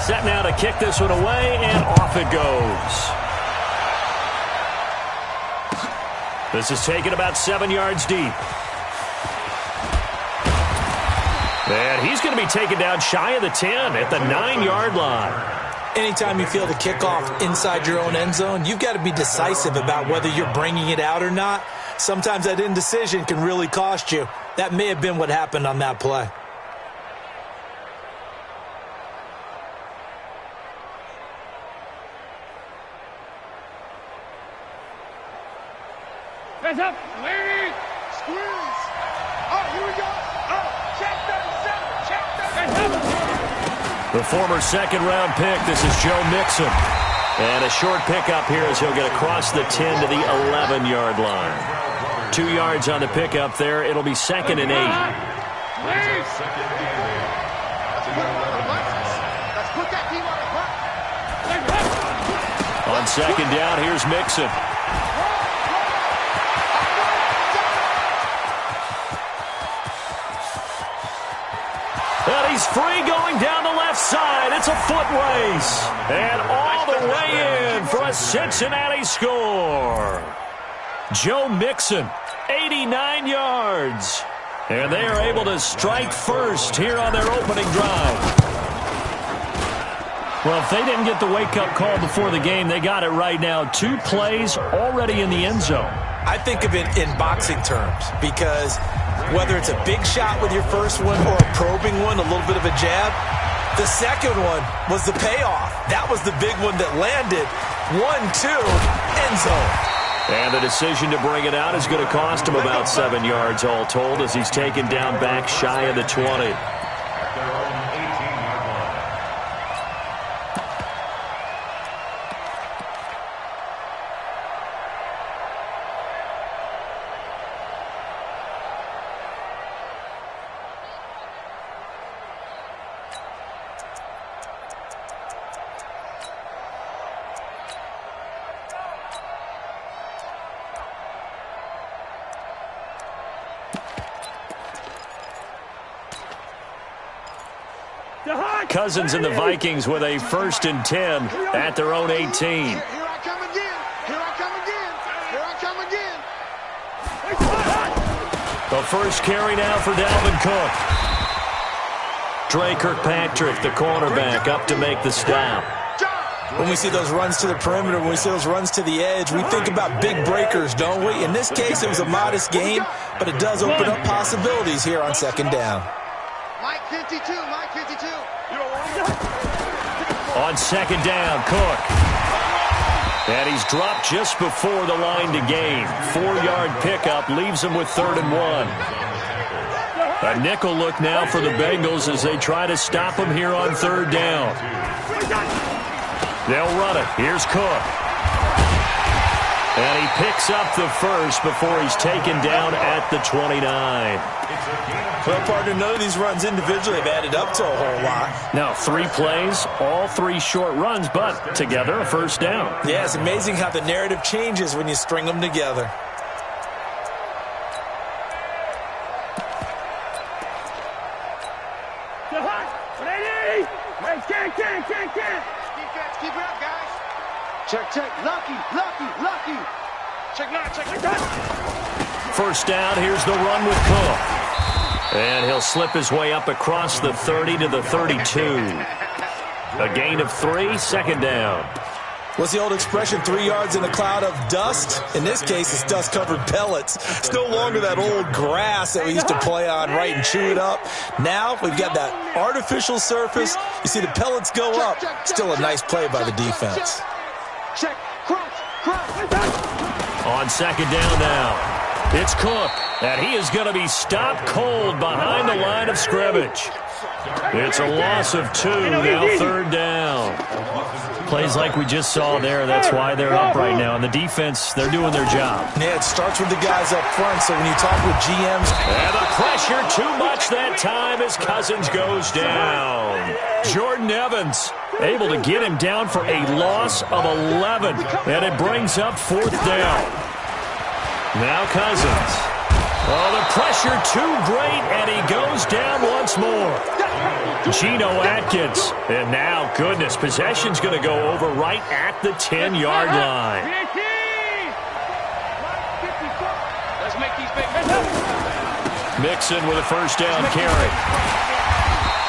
Set now to kick this one away, and off it goes. This is taken about 7 yards deep. And he's going to be taken down shy of the 10 at the 9-yard line. Anytime you feel the kickoff inside your own end zone, you've got to be decisive about whether you're bringing it out or not. Sometimes that indecision can really cost you. That may have been what happened on that play. Hands up. Lead. Squeeze. Oh, here we go. Oh, check 37. Check 37. The former second-round pick, this is Joe Mixon. And a short pickup here as he'll get across the 10 to the 11-yard line. 2 yards on the pickup there. It'll be 2nd and 8. On second down, here's Mixon. And he's free going down the left side. It's a foot race. And all the way in for a Cincinnati score. Joe Mixon, 89 yards. And they are able to strike first here on their opening drive. Well, if they didn't get the wake-up call before the game, they got it right now. 2 plays already in the end zone. I think of it in boxing terms because whether it's a big shot with your first one or a probing one, a little bit of a jab, the second one was the payoff. That was the big one that landed. 1-2, end zone. And the decision to bring it out is going to cost him about 7 yards all told as he's taken down back shy of the 20. Cousins and the Vikings with a 1st and 10 at their own 18. Here I come again. Here I come again. Here I come again. The first carry now for Dalvin Cook. Trey Kirkpatrick, the cornerback, up to make the stop. When we see those runs to the perimeter, when we see those runs to the edge, we think about big breakers, don't we? In this case, it was a modest gain, but it does open up possibilities here on second down. Mike 52, Mike 52. On second down, Cook. And he's dropped just before the line to gain. 4-yard pickup leaves him with 3rd and 1. A nickel look now for the Bengals as they try to stop him here on 3rd down. They'll run it. Here's Cook. And he picks up the first before he's taken down at the 29. Well, partner, none of these runs individually have added up to a whole lot. Now, 3 plays, all 3 short runs, but together a 1st down. Yeah, it's amazing how the narrative changes when you string them together. Keep it up, guys. Check, check. Lucky, lucky, lucky. Check not, check not. 1st down, here's the run with Cook. And he'll slip his way up across the 30 to the 32. A gain of 3, 2nd down. What's the old expression, 3 yards in a cloud of dust? In this case, it's dust-covered pellets. It's no longer that old grass that we used to play on, right, and chew it up. Now we've got that artificial surface. You see the pellets go up. Still a nice play by the defense. Check, crunch, crunch. On 2nd down now. It's Cook, and he is going to be stopped cold behind the line of scrimmage. It's a loss of 2, now 3rd down. Plays like we just saw there, that's why they're up right now. And the defense, they're doing their job. Yeah, it starts with the guys up front, so when you talk with GMs... And the pressure too much that time as Cousins goes down. Jordan Evans able to get him down for a loss of 11, and it brings up 4th down. Now Cousins. Oh, the pressure too great, and he goes down once more. Geno Atkins. And now, goodness, possession's going to go over right at the 10-yard line. Let's make these big. Mixon with a first down carry.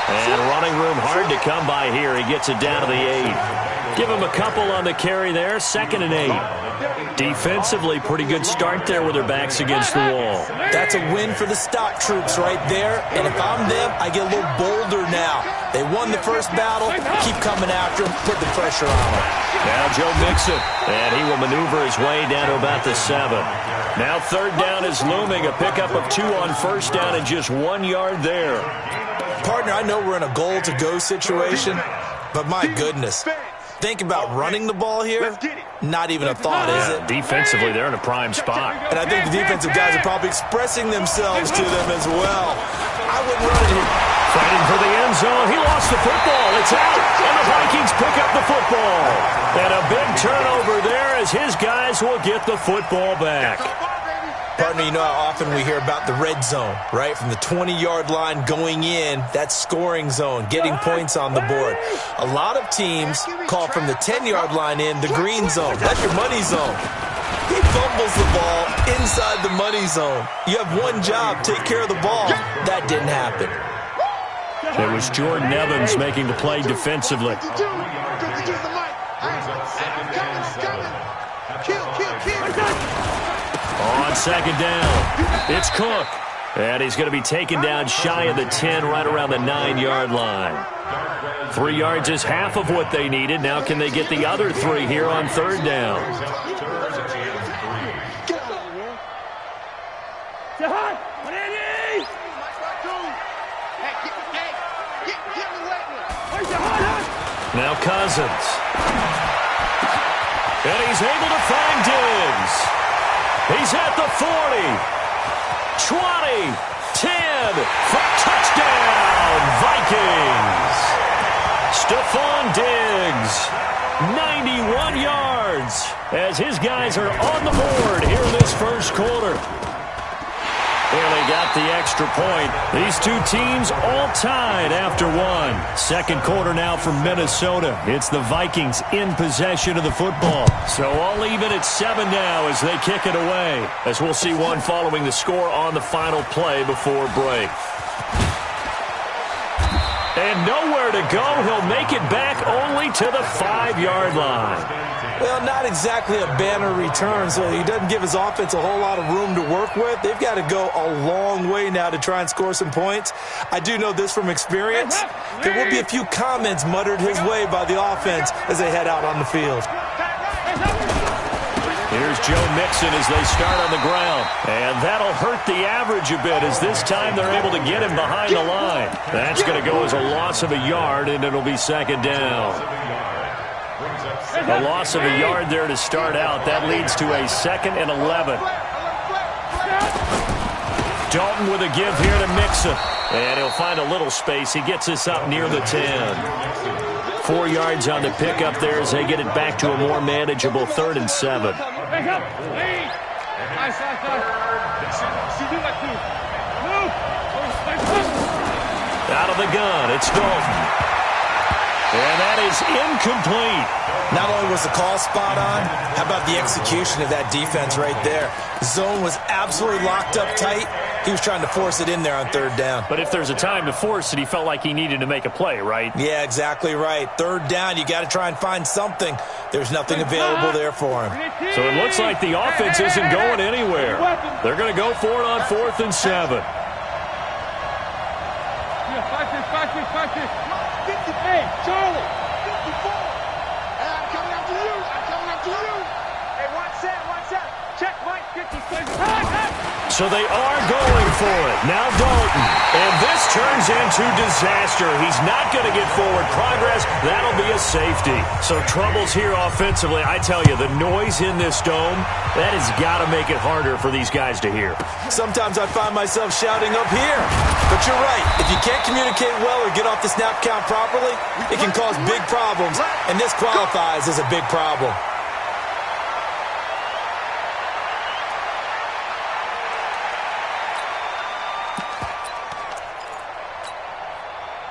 And running room hard to come by here. He gets it down to the 8. Give him a couple on the carry there. 2nd and 8. Defensively, pretty good start there with their backs against the wall. That's a win for the stock troops right there. And if I'm them, I get a little bolder now. They won the first battle. Keep coming after them. Put the pressure on them. Now Joe Mixon. And he will maneuver his way down to about the 7. Now 3rd down is looming. A pickup of 2 on first down and just 1 yard there. Partner, I know we're in a goal-to-go situation, but my goodness. Think about running the ball here. Not even a thought, is it? Defensively, they're in a prime spot. And I think the defensive guys are probably expressing themselves to them as well. I wouldn't run it here. Fighting for the end zone. He lost the football. It's out. And the Vikings pick up the football. And a big turnover there as his guys will get the football back. Partner, you know how often we hear about the red zone, right? From the 20-yard line going in, that scoring zone, getting points on the board. A lot of teams call from the 10-yard line in the green zone. That's your money zone. He fumbles the ball inside the money zone. You have one job, take care of the ball. That didn't happen. It was Jordan Evans making the play defensively. On 2nd down, it's Cook. And he's going to be taken down shy of the 10, right around the 9-yard line. 3 yards is half of what they needed. Now can they get the other 3 here on 3rd down? Now Cousins. And he's able to find Diggs. He's at the 40, 20, 10, for touchdown, Vikings. Stephon Diggs, 91 yards, as his guys are on the board here in this first quarter. Well, they got the extra point. These two teams all tied after 1. 2nd quarter now from Minnesota. It's the Vikings in possession of the football. So all even at 7 now as they kick it away. As we'll see one following the score on the final play before break. And nowhere to go. He'll make it back only to the 5-yard line. Well, not exactly a banner return, so he doesn't give his offense a whole lot of room to work with. They've got to go a long way now to try and score some points. I do know this from experience. There will be a few comments muttered his way by the offense as they head out on the field. Here's Joe Mixon as they start on the ground. And that'll hurt the average a bit as this time they're able to get him behind the line. That's going to go as a loss of a yard, and it'll be 2nd down. A loss of a yard there to start out. That leads to a 2nd and 11. Dalton with a give here to Mixon. And he'll find a little space. He gets us up near the 10. 4 yards on the pickup there as they get it back to a more manageable 3rd and 7. Out of the gun, it's Dalton. And that is incomplete. Not only was the call spot on, how about the execution of that defense right there? Zone was absolutely locked up tight. He was trying to force it in there on 3rd down. But if there's a time to force it, he felt like he needed to make a play, right? Yeah, exactly right. 3rd down, you got to try and find something. There's nothing available there for him. So it looks like the offense isn't going anywhere. They're going to go for it on 4th and 7. Hey, Charlie, 54. I'm coming up to you. I'm coming up to you. Hey, watch that. Check Mike, 56. So they are going for it. Now Dalton. And this turns into disaster. He's not going to get forward progress. That'll be a safety. So troubles here offensively. I tell you, the noise in this dome, that has got to make it harder for these guys to hear. Sometimes I find myself shouting up here. But you're right. If you can't communicate well or get off the snap count properly, it can cause big problems. And this qualifies as a big problem.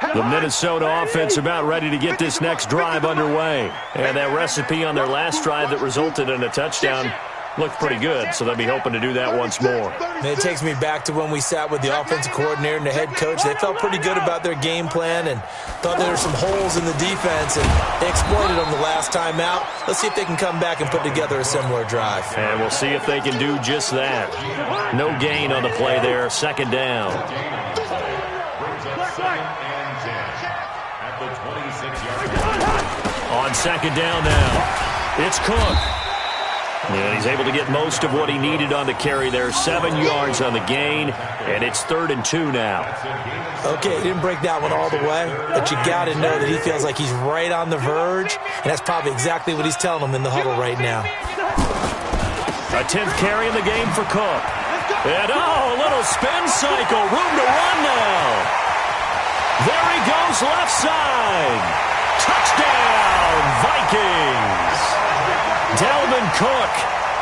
The Minnesota offense about ready to get this next drive underway. And that recipe on their last drive that resulted in a touchdown looked pretty good, so they'll be hoping to do that once more. And it takes me back to when we sat with the offensive coordinator and the head coach. They felt pretty good about their game plan and thought there were some holes in the defense, and they exploited them the last time out. Let's see if they can come back and put together a similar drive. And we'll see if they can do just that. No gain on the play there, second down. On second down now, it's Cook. And he's able to get most of what he needed on the carry there. 7 yards on the gain, and it's 3rd and 2 now. Okay, he didn't break that one all the way, but you got to know that he feels like he's right on the verge, and that's probably exactly what he's telling them in the huddle right now. A 10th carry in the game for Cook. And, a little spin cycle. Room to run now. There he goes, left side. Touchdown, Vikings. Dalvin Cook,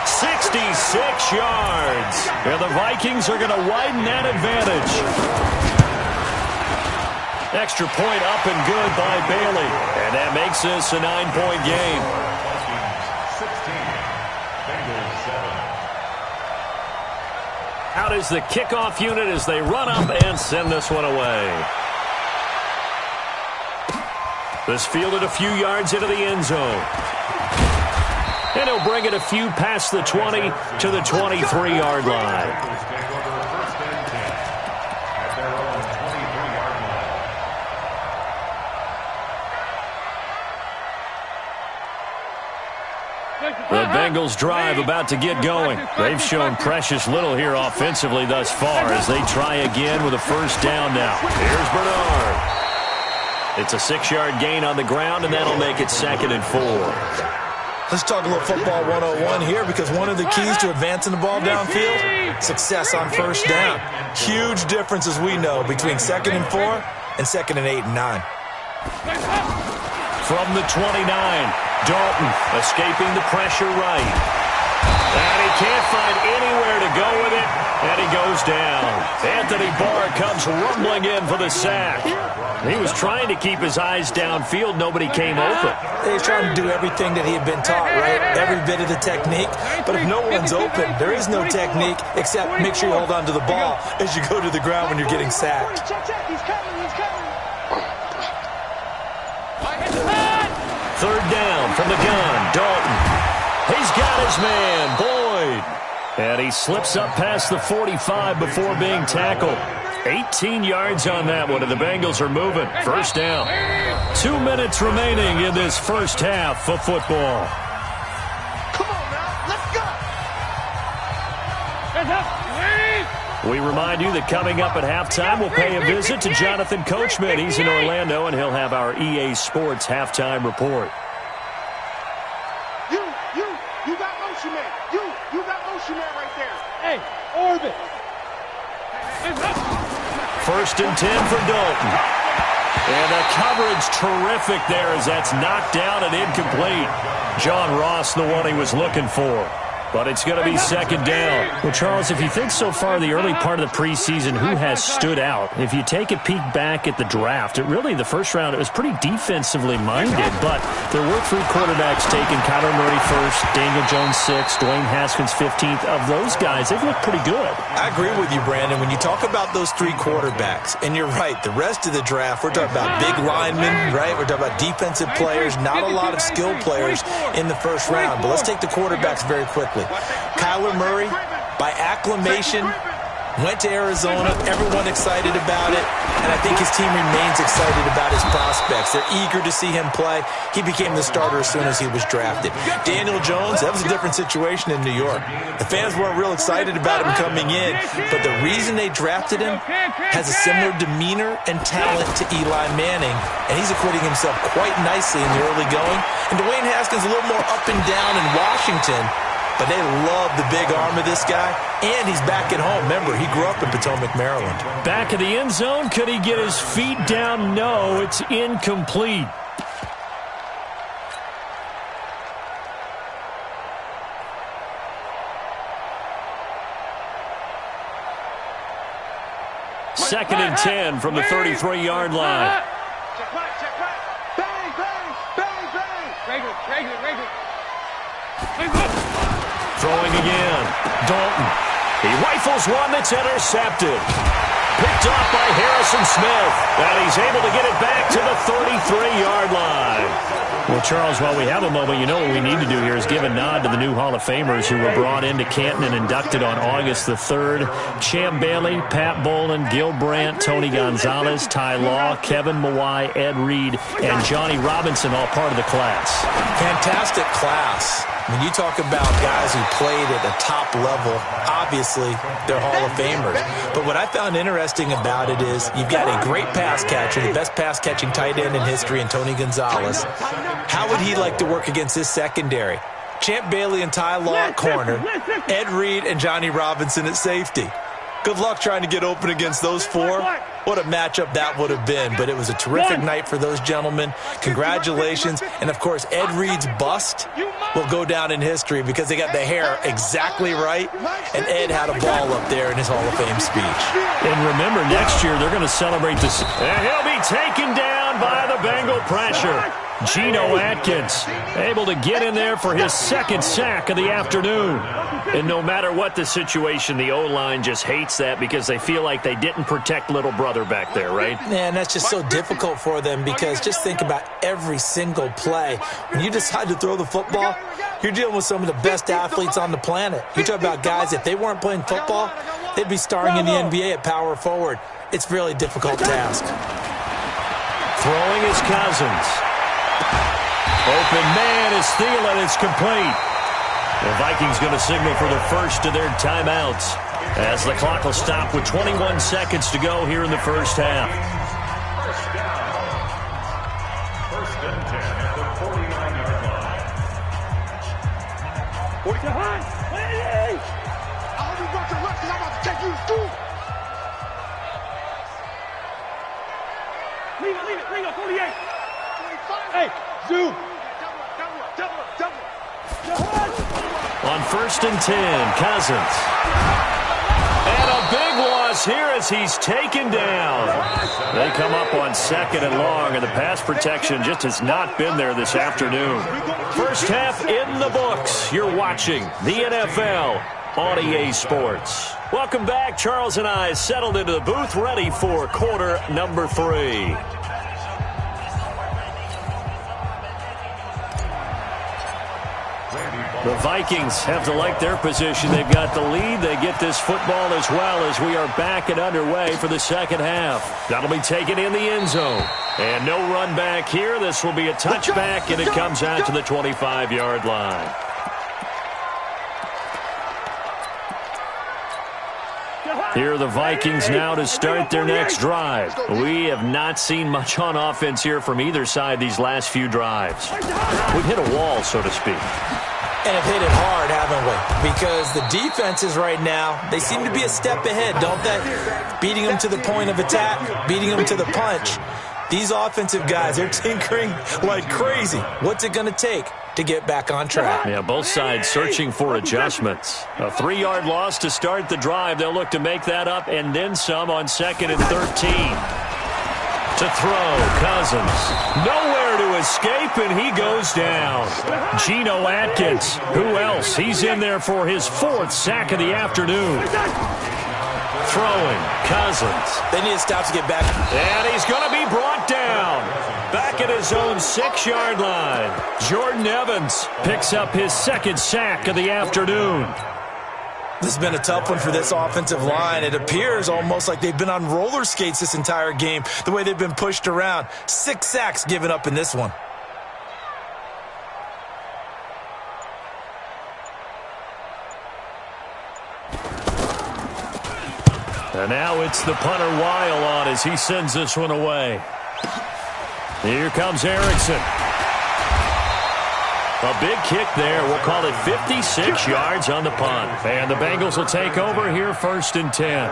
66 yards. And the Vikings are going to widen that advantage. Extra point up and good by Bailey. And that makes this a 9-point game. Out is the kickoff unit as they run up and send this one away. This fielded a few yards into the end zone. And he'll bring it a few past the 20 to the 23-yard line. The Bengals drive about to get going. They've shown precious little here offensively thus far as they try again with a first down now. Here's Bernard. It's a 6-yard gain on the ground, and that'll make it 2nd and 4. Let's talk a little football 101 here, because one of the keys to advancing the ball downfield, success on first down. Huge difference, as we know, between 2nd and 4 and 2nd and 8 and 9. From the 29, Dalton escaping the pressure right. And he can't find anywhere to go with it, and he goes down. Anthony Barr comes rumbling in for the sack. He was trying to keep his eyes downfield. Nobody came open. He was trying to do everything that he had been taught, right? Every bit of the technique. But if no one's open, there is no technique except make sure you hold on to the ball as you go to the ground when you're getting sacked. Third down from the gun. Dalton. He's got his man, Boyd. And he slips up past the 45 before being tackled. 18 yards on that one, and the Bengals are moving. First down. 2 minutes remaining in this first half of football. Come on now, let's go. We remind you that coming up at halftime, we'll pay a visit to Jonathan Coachman. He's in Orlando, and he'll have our EA Sports halftime report. You got motion man. You got motion man right there. Hey, orbit. First and 10 for Dalton. And the coverage terrific there as that's knocked down and incomplete. John Ross, the one he was looking for. But it's going to be second down. Well, Charles, if you think so far the early part of the preseason, who has stood out? If you take a peek back at the draft, the first round, it was pretty defensively minded. But there were 3 quarterbacks taken. Kyler Murray first, Daniel Jones 6th, Dwayne Haskins 15th. Of those guys, they've looked pretty good. I agree with you, Brandon. When you talk about those 3 quarterbacks, and you're right, the rest of the draft, we're talking about big linemen, right? We're talking about defensive players, not a lot of skilled players in the first round. But let's take the quarterbacks very quickly. Kyler Murray, by acclamation, went to Arizona. Everyone excited about it. And I think his team remains excited about his prospects. They're eager to see him play. He became the starter as soon as he was drafted. Daniel Jones, that was a different situation in New York. The fans weren't real excited about him coming in. But the reason they drafted him has a similar demeanor and talent to Eli Manning. And he's acquitting himself quite nicely in the early going. And Dwayne Haskins a little more up and down in Washington. But they love the big arm of this guy, and he's back at home. Remember, he grew up in Potomac, Maryland. Back of the end zone. Could he get his feet down? No, it's incomplete. 2nd and 10 from the 33-yard line. Check right. Bang, bang, bang, bang. Regular. Throwing again. Dalton. He rifles one that's intercepted. Picked off by Harrison Smith. And he's able to get it back to the 33-yard line. Well, Charles, while we have a moment, you know what we need to do here is give a nod to the new Hall of Famers who were brought into Canton and inducted on August the 3rd. Champ Bailey, Pat Bolin, Gil Brandt, Tony Gonzalez, Ty Law, Kevin Mawai, Ed Reed, and Johnny Robinson, all part of the class. Fantastic class. When you talk about guys who played at a top level, obviously they're Hall of Famers. But what I found interesting about it is you've got a great pass catcher, the best pass-catching tight end in history, in Tony Gonzalez. How would he like to work against his secondary? Champ Bailey and Ty Law at corner, Ed Reed and Johnny Robinson at safety. Good luck trying to get open against those four. What a matchup that would have been. But it was a terrific night for those gentlemen. Congratulations. And, of course, Ed Reed's bust will go down in history because they got the hair exactly right. And Ed had a ball up there in his Hall of Fame speech. And remember, next year they're going to celebrate this. And he'll be taken down by the Bengal pressure. Geno Atkins able to get in there for his 2nd sack of the afternoon. And no matter what the situation, the O-line just hates that because they feel like they didn't protect little brother back there, right? Man, that's just so difficult for them because just think about every single play. When you decide to throw the football, you're dealing with some of the best athletes on the planet. You talk about guys, if they weren't playing football, they'd be starring in the NBA at power forward. It's a really difficult task. Throwing is Cousins. Open man is Thielen. It's complete. The Vikings going to signal for the first of their timeouts as the clock will stop with 21 seconds to go here in the first half. First and 10 at the 49-yard line. I hope you got your left because I'm about to take you to school. Leave it, 48. Hey, zoom. On 1st and 10, Cousins. And a big loss here as he's taken down. They come up on 2nd and long, and the pass protection just has not been there this afternoon. First half in the books. You're watching the NFL on EA Sports. Welcome back. Charles and I settled into the booth, ready for quarter number 3. The Vikings have to like their position. They've got the lead. They get this football as well as we are back and underway for the second half. That'll be taken in the end zone. And no run back here. This will be a touchback, and it comes out to the 25-yard line. Here are the Vikings now to start their next drive. We have not seen much on offense here from either side these last few drives. We've hit a wall, so to speak. And have hit it hard, haven't we? Because the defenses right now, they seem to be a step ahead, don't they? Beating them to the point of attack, beating them to the punch. These offensive guys, they're tinkering like crazy. What's it going to take to get back on track? Yeah, both sides searching for adjustments. A 3-yard loss to start the drive. They'll look to make that up and then some on 2nd and 13. To throw, Cousins. Nowhere to escape, and he goes down. Geno Atkins. Who else? He's in there for his 4th sack of the afternoon. Throwing, Cousins. They need to stop to get back. And he's going to be brought down. Back at his own 6-yard line. Jordan Evans picks up his 2nd sack of the afternoon. This has been a tough one for this offensive line. It appears almost like they've been on roller skates this entire game, the way they've been pushed around. 6 sacks given up in this one. And now it's the punter Weil on as he sends this one away. Here comes Erickson. A big kick there. We'll call it 56 yards on the punt. And the Bengals will take over here 1st and 10.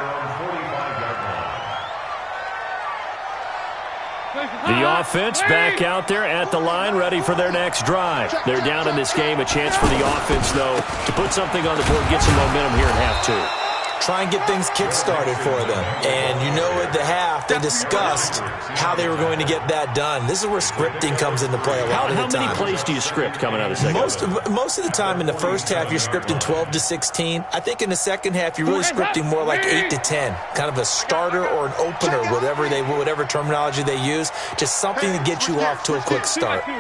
The offense back out there at the line, ready for their next drive. They're down in this game. A chance for the offense, though, to put something on the board, get some momentum here in half 2. try and get things kick-started for them. And you know at the half, they discussed how they were going to get that done. This is where scripting comes into play a lot of the time. How many plays do you script coming out of the second half? Most of the time in the first half, you're scripting 12 to 16. I think in the second half, you're really scripting more like 8 to 10. Kind of a starter or an opener, whatever terminology they use. Just something to get you off to a quick start. Move.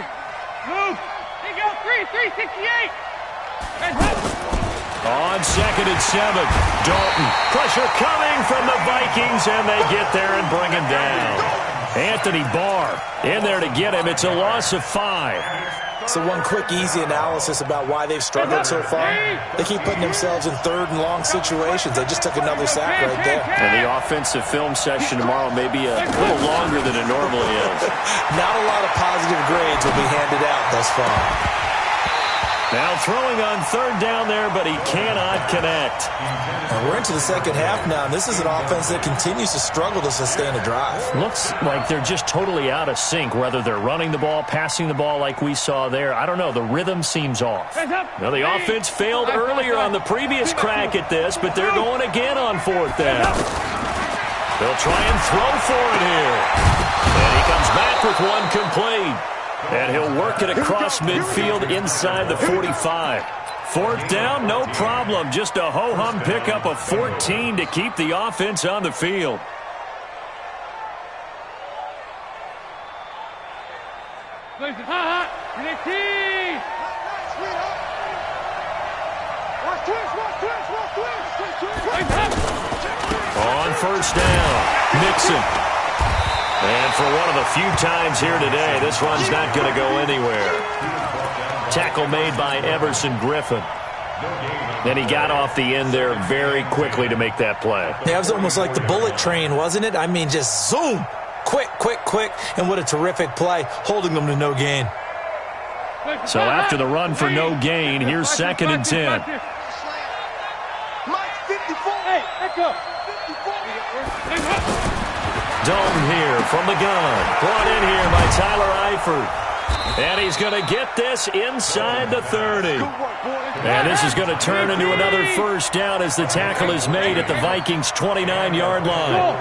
There you go. 368. On 2nd and 7, Dalton. Pressure coming from the Vikings, and they get there and bring him down. Anthony Barr in there to get him. It's a loss of 5. So one quick, easy analysis about why they've struggled so far. They keep putting themselves in 3rd and long situations. They just took another sack right there. And the offensive film session tomorrow may be a little longer than it normally is. Not a lot of positive grades will be handed out thus far. Now throwing on 3rd down there, but he cannot connect. And we're into the second half now, and this is an offense that continues to struggle to sustain a drive. Looks like they're just totally out of sync, whether they're running the ball, passing the ball like we saw there. I don't know. The rhythm seems off. Now, the offense failed earlier on the previous crack at this, but they're going again on 4th down. They'll try and throw for it here. And he comes back with one complete. And he'll work it across midfield inside the 45. 4th down, no problem. Just a ho-hum pickup of 14 to keep the offense on the field. On 1st down, Mixon. And for one of the few times here today, this one's not going to go anywhere. Tackle made by Everson Griffin. And he got off the end there very quickly to make that play. Yeah, it was almost like the bullet train, wasn't it? I mean, just zoom. Quick, quick, quick. And what a terrific play, holding them to no gain. So after the run for no gain, here's 2nd and 10. Hey, echo. Dalton here from the gun. Brought in here by Tyler Eifert. And he's going to get this inside the 30. And this is going to turn into another 1st down as the tackle is made at the Vikings' 29-yard line.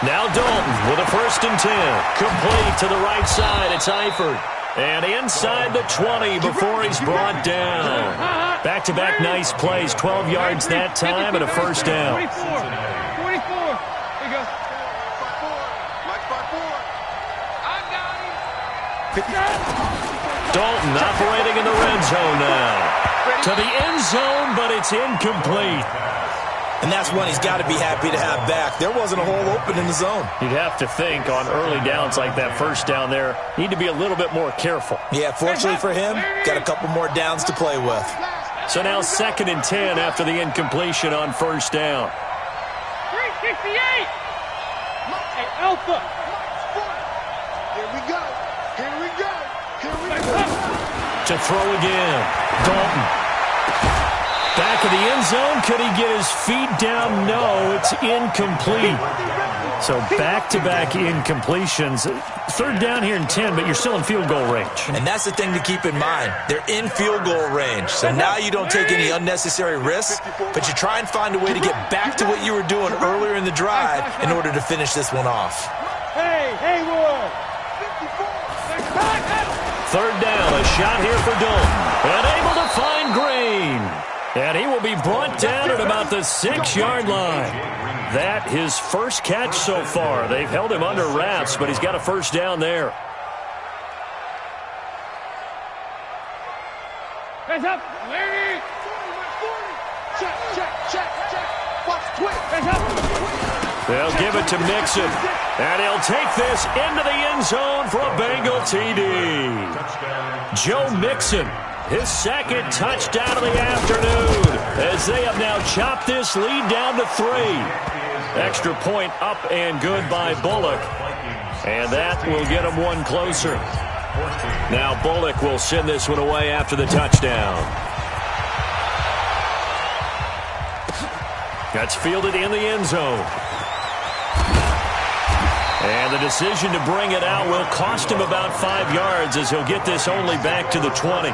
Now Dalton with a 1st and 10. Complete to the right side. It's Eifert. And inside the 20 before he's brought down. Back-to-back nice plays. 12 yards that time and a 1st down. Dalton operating in the red zone now. To the end zone, but it's incomplete. And that's one he's got to be happy to have back. There wasn't a hole open in the zone. You'd have to think on early downs like that 1st down there, need to be a little bit more careful. Yeah, fortunately for him, got a couple more downs to play with. So now 2nd and 10 after the incompletion on 1st down. 368. Hey, Alpha. Here we go. Here we go. Here we go. To throw again. Dalton. Back of the end zone. Could he get his feet down? No, it's incomplete. So back-to-back incompletions. 3rd down here and 10, but you're still in field goal range. And that's the thing to keep in mind. They're in field goal range. So now you don't take any unnecessary risks, but you try and find a way to get back to what you were doing earlier in the drive in order to finish this one off. Hey, Haywood. 3rd down, a shot here for Dalton. Unable to find Green. And he will be brought down at about the 6-yard line. That his 1st catch so far. They've held him under wraps, but he's got a 1st down there. Hands up. Larry. Check. Watch quick. Hands up. They'll give it to Mixon. And he'll take this into the end zone for a Bengal TD. Joe Mixon, his 2nd touchdown of the afternoon, as they have now chopped this lead down to 3. Extra point up and good by Bullock. And that will get him one closer. Now Bullock will send this one away after the touchdown. That's fielded in the end zone. And the decision to bring it out will cost him about 5 yards as he'll get this only back to the 20.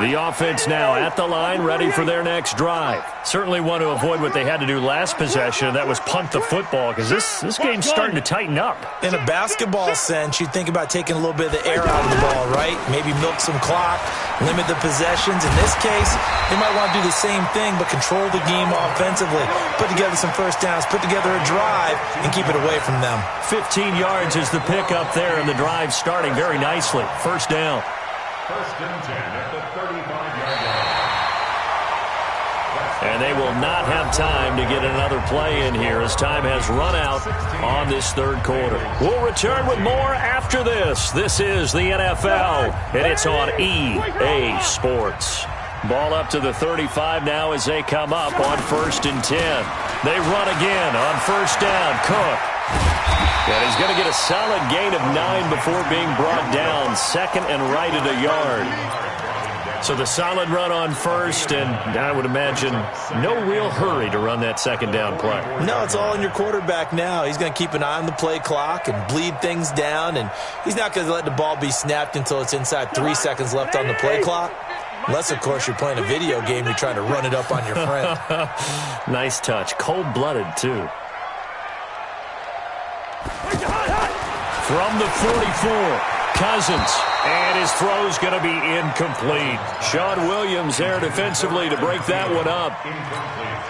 The offense now at the line, ready for their next drive. Certainly want to avoid what they had to do last possession, and that was punt the football, because this game's starting to tighten up. In a basketball sense, you think about taking a little bit of the air out of the ball, right? Maybe milk some clock, limit the possessions. In this case, they might want to do the same thing, but control the game offensively. Put together some first downs, put together a drive, and keep it away from them. 15 yards is the pickup there, and the drive starting very nicely. First down. First and 10 at the 35-yard line. And they will not have time to get another play in here as time has run out on this third quarter. We'll return with more after this. This is the NFL, and it's on EA Sports. Ball up to the 35 now as they come up on first and 10. They run again on first down. Cook. And he's going to get a solid gain of 9 before being brought down. Second and right at a yard. So the solid run on first, and I would imagine no real hurry to run that second down play. No, it's all on your quarterback now. He's going to keep an eye on the play clock and bleed things down, and he's not going to let the ball be snapped until it's inside 3 seconds left on the play clock. Unless, of course, you're playing a video game, you're trying to run it up on your friend. Nice touch. Cold-blooded, too. From the 44, Cousins. And his throw's going to be incomplete. Sean Williams there defensively to break that one up.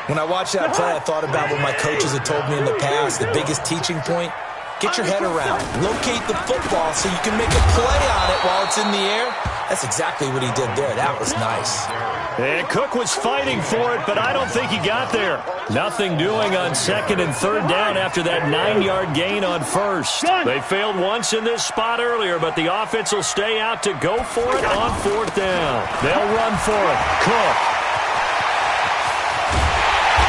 When I watched that play, I thought about what my coaches had told me in the past. The biggest teaching point, get your head around. Locate the football so you can make a play on it while it's in the air. That's exactly what he did there. That was nice. And Cook was fighting for it, but I don't think he got there. Nothing doing on second and third down after that 9-yard gain on first. They failed once in this spot earlier, but the offense will stay out to go for it on fourth down. They'll run for it. Cook.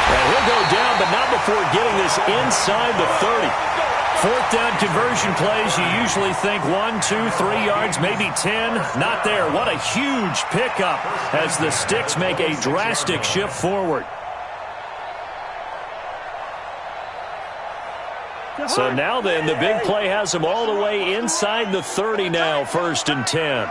And he'll go down, but not before getting this inside the 30. Fourth down conversion plays, you usually think 1, 2, 3 yards, maybe 10. Not there. What a huge pickup as the Sticks make a drastic shift forward. So now then, the big play has them all the way inside the 30 now, first and 10.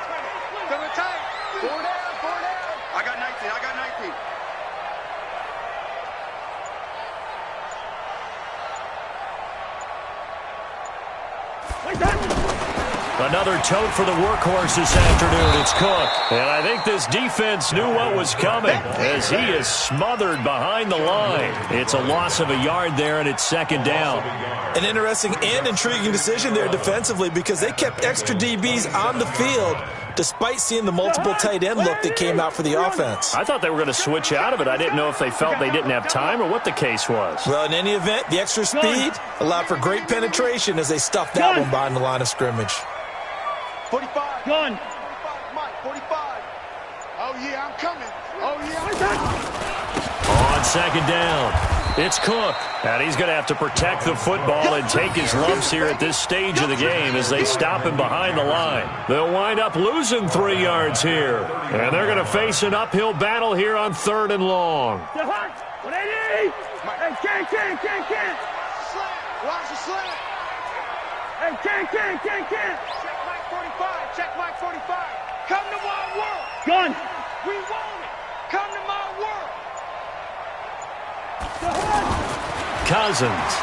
Another tote for the workhorse this afternoon. It's Cook. And I think this defense knew what was coming as he is smothered behind the line. It's a loss of a yard there, and it's second down. An interesting and intriguing decision there defensively because they kept extra DBs on the field despite seeing the multiple tight end look that came out for the offense. I thought they were going to switch out of it. I didn't know if they felt they didn't have time or what the case was. Well, in any event, the extra speed allowed for great penetration as they stuffed that one behind the line of scrimmage. 45. Gun. 45, Mike, 45. Oh, yeah, I'm coming. Oh, yeah, I'm coming. On second down, it's Cook. And he's going to have to protect the football and take his lumps here at this stage of the game as they stop him behind the line. They'll wind up losing 3 yards here. And they're going to face an uphill battle here on third and long. What I need? Hey, can't. Slant. Watch the slant. Hey, can't. Check Mike 45. Come to my world. Gun. We want it. Come to my world. Cousins.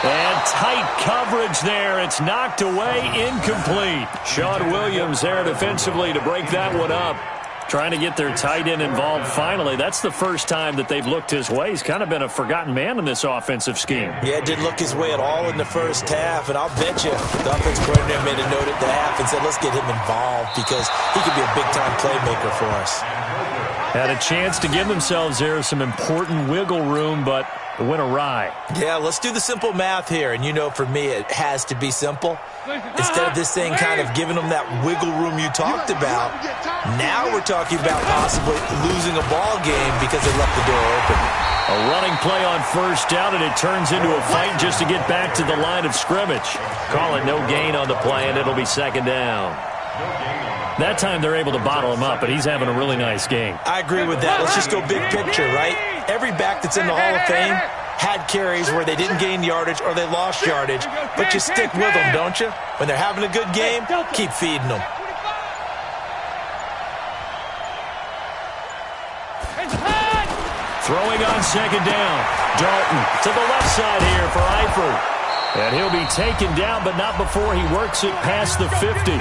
And tight coverage there. It's knocked away, incomplete. Sean Williams there defensively to break that one up. Trying to get their tight end involved finally. That's the first time that they've looked his way. He's kind of been a forgotten man in this offensive scheme. Yeah, didn't look his way at all in the first half, and I'll bet you the offense coordinator made a note at the half and said, let's get him involved because he could be a big-time playmaker for us. Had a chance to give themselves there some important wiggle room, but it went awry. Yeah, let's do the simple math here, and you know for me it has to be simple. Instead of this thing kind of giving them that wiggle room you talked about, now we're talking about possibly losing a ball game because they left the door open. A running play on first down, and it turns into a fight just to get back to the line of scrimmage. Call it no gain on the play, and it'll be second down. That time they're able to bottle him up, but he's having a really nice game. I agree with that. Let's just go big picture, right? Every back that's in the Hall of Fame had carries where they didn't gain yardage or they lost yardage, but you stick with them, don't you? When they're having a good game, keep feeding them. Throwing on second down. Dalton to the left side here for Eifert. And he'll be taken down, but not before he works it past the 50.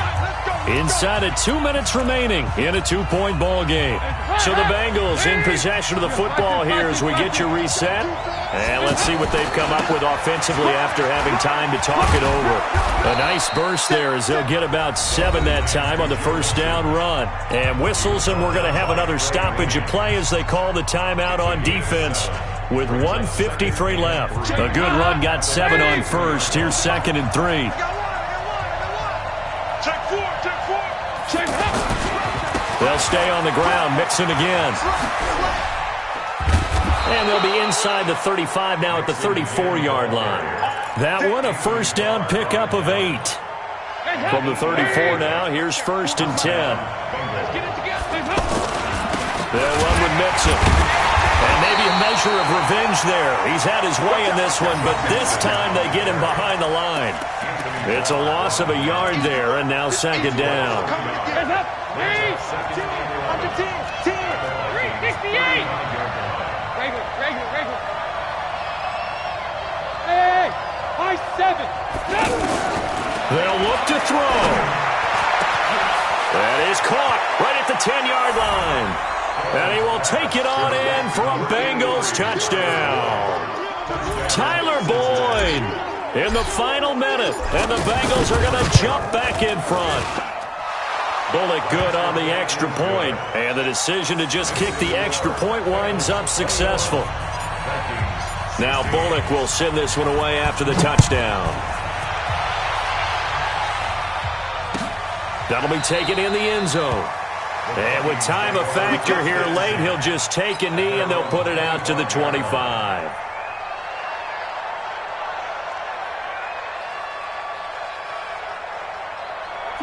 Inside of 2 minutes remaining in a 2-point ball game. So the Bengals in possession of the football here as we get you reset. And let's see what they've come up with offensively after having time to talk it over. A nice burst there as they'll get about 7 that time on the first down run. And whistles, and we're going to have another stoppage of play as they call the timeout on defense with 1:53 left. A good run got 7 on first. Here's 2nd and 3. They'll stay on the ground, mixing again. And they'll be inside the 35 now at the 34-yard line. That one, a first down pickup of 8. From the 34 now, here's 1st and 10. They'll run with Mixon. And maybe a measure of revenge there. He's had his way in this one, but this time they get him behind the line. It's a loss of a yard there, and now 2nd down. They'll look to throw. That is caught right at the 10-yard line. And he will take it on in for a Bengals touchdown. Tyler Boyd in the final minute. And the Bengals are going to jump back in front. Bullock good on the extra point. And the decision to just kick the extra point winds up successful. Now Bullock will send this one away after the touchdown. That'll be taken in the end zone. And with time a factor here late, he'll just take a knee and they'll put it out to the 25.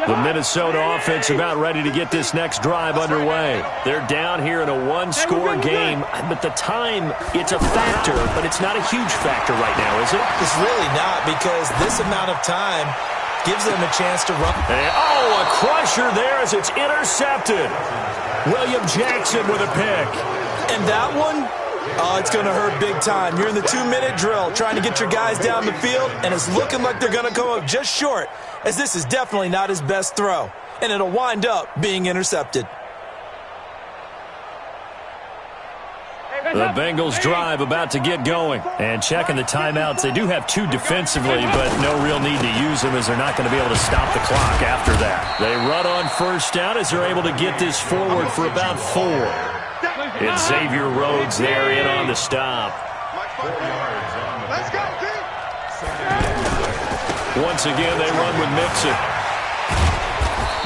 The Minnesota offense about ready to get this next drive underway. They're down here in a one-score game, but the time, it's a factor, but it's not a huge factor right now, is it? It's really not, because this amount of time gives them a chance to run. And, a crusher there as it's intercepted. William Jackson with a pick. And that one, it's going to hurt big time. You're in the 2-minute drill trying to get your guys down the field, and it's looking like they're going to come up just short, as this is definitely not his best throw. And it'll wind up being intercepted. The Bengals drive about to get going. And checking the timeouts. They do have 2 defensively, but no real need to use them as they're not going to be able to stop the clock after that. They run on first down as they're able to get this forward for about 4. And Xavier Rhodes there in on the stop. Let's go, Once again, they run with Mixon.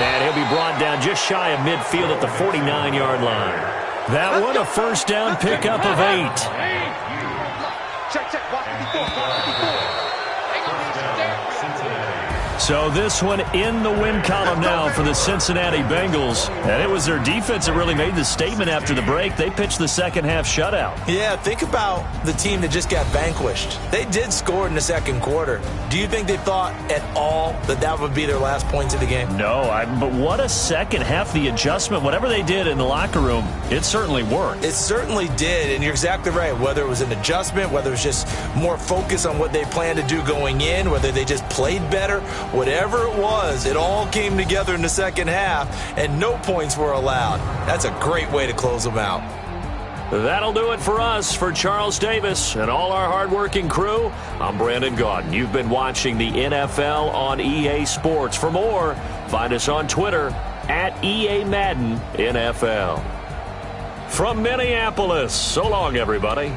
And he'll be brought down just shy of midfield at the 49-yard line. That one, a first down pickup of 8. Check. Watch 54. So this one in the win column now for the Cincinnati Bengals. And it was their defense that really made the statement after the break. They pitched the second half shutout. Yeah, think about the team that just got vanquished. They did score in the second quarter. Do you think they thought at all that that would be their last points of the game? No, but what a second half. The adjustment, whatever they did in the locker room, it certainly worked. It certainly did, and you're exactly right. Whether it was an adjustment, whether it was just more focus on what they planned to do going in, whether they just played better, whatever it was, it all came together in the second half, and no points were allowed. That's a great way to close them out. That'll do it for us. For Charles Davis and all our hardworking crew, I'm Brandon Gaudin. You've been watching the NFL on EA Sports. For more, find us on Twitter at EA Madden NFL. From Minneapolis, so long, everybody.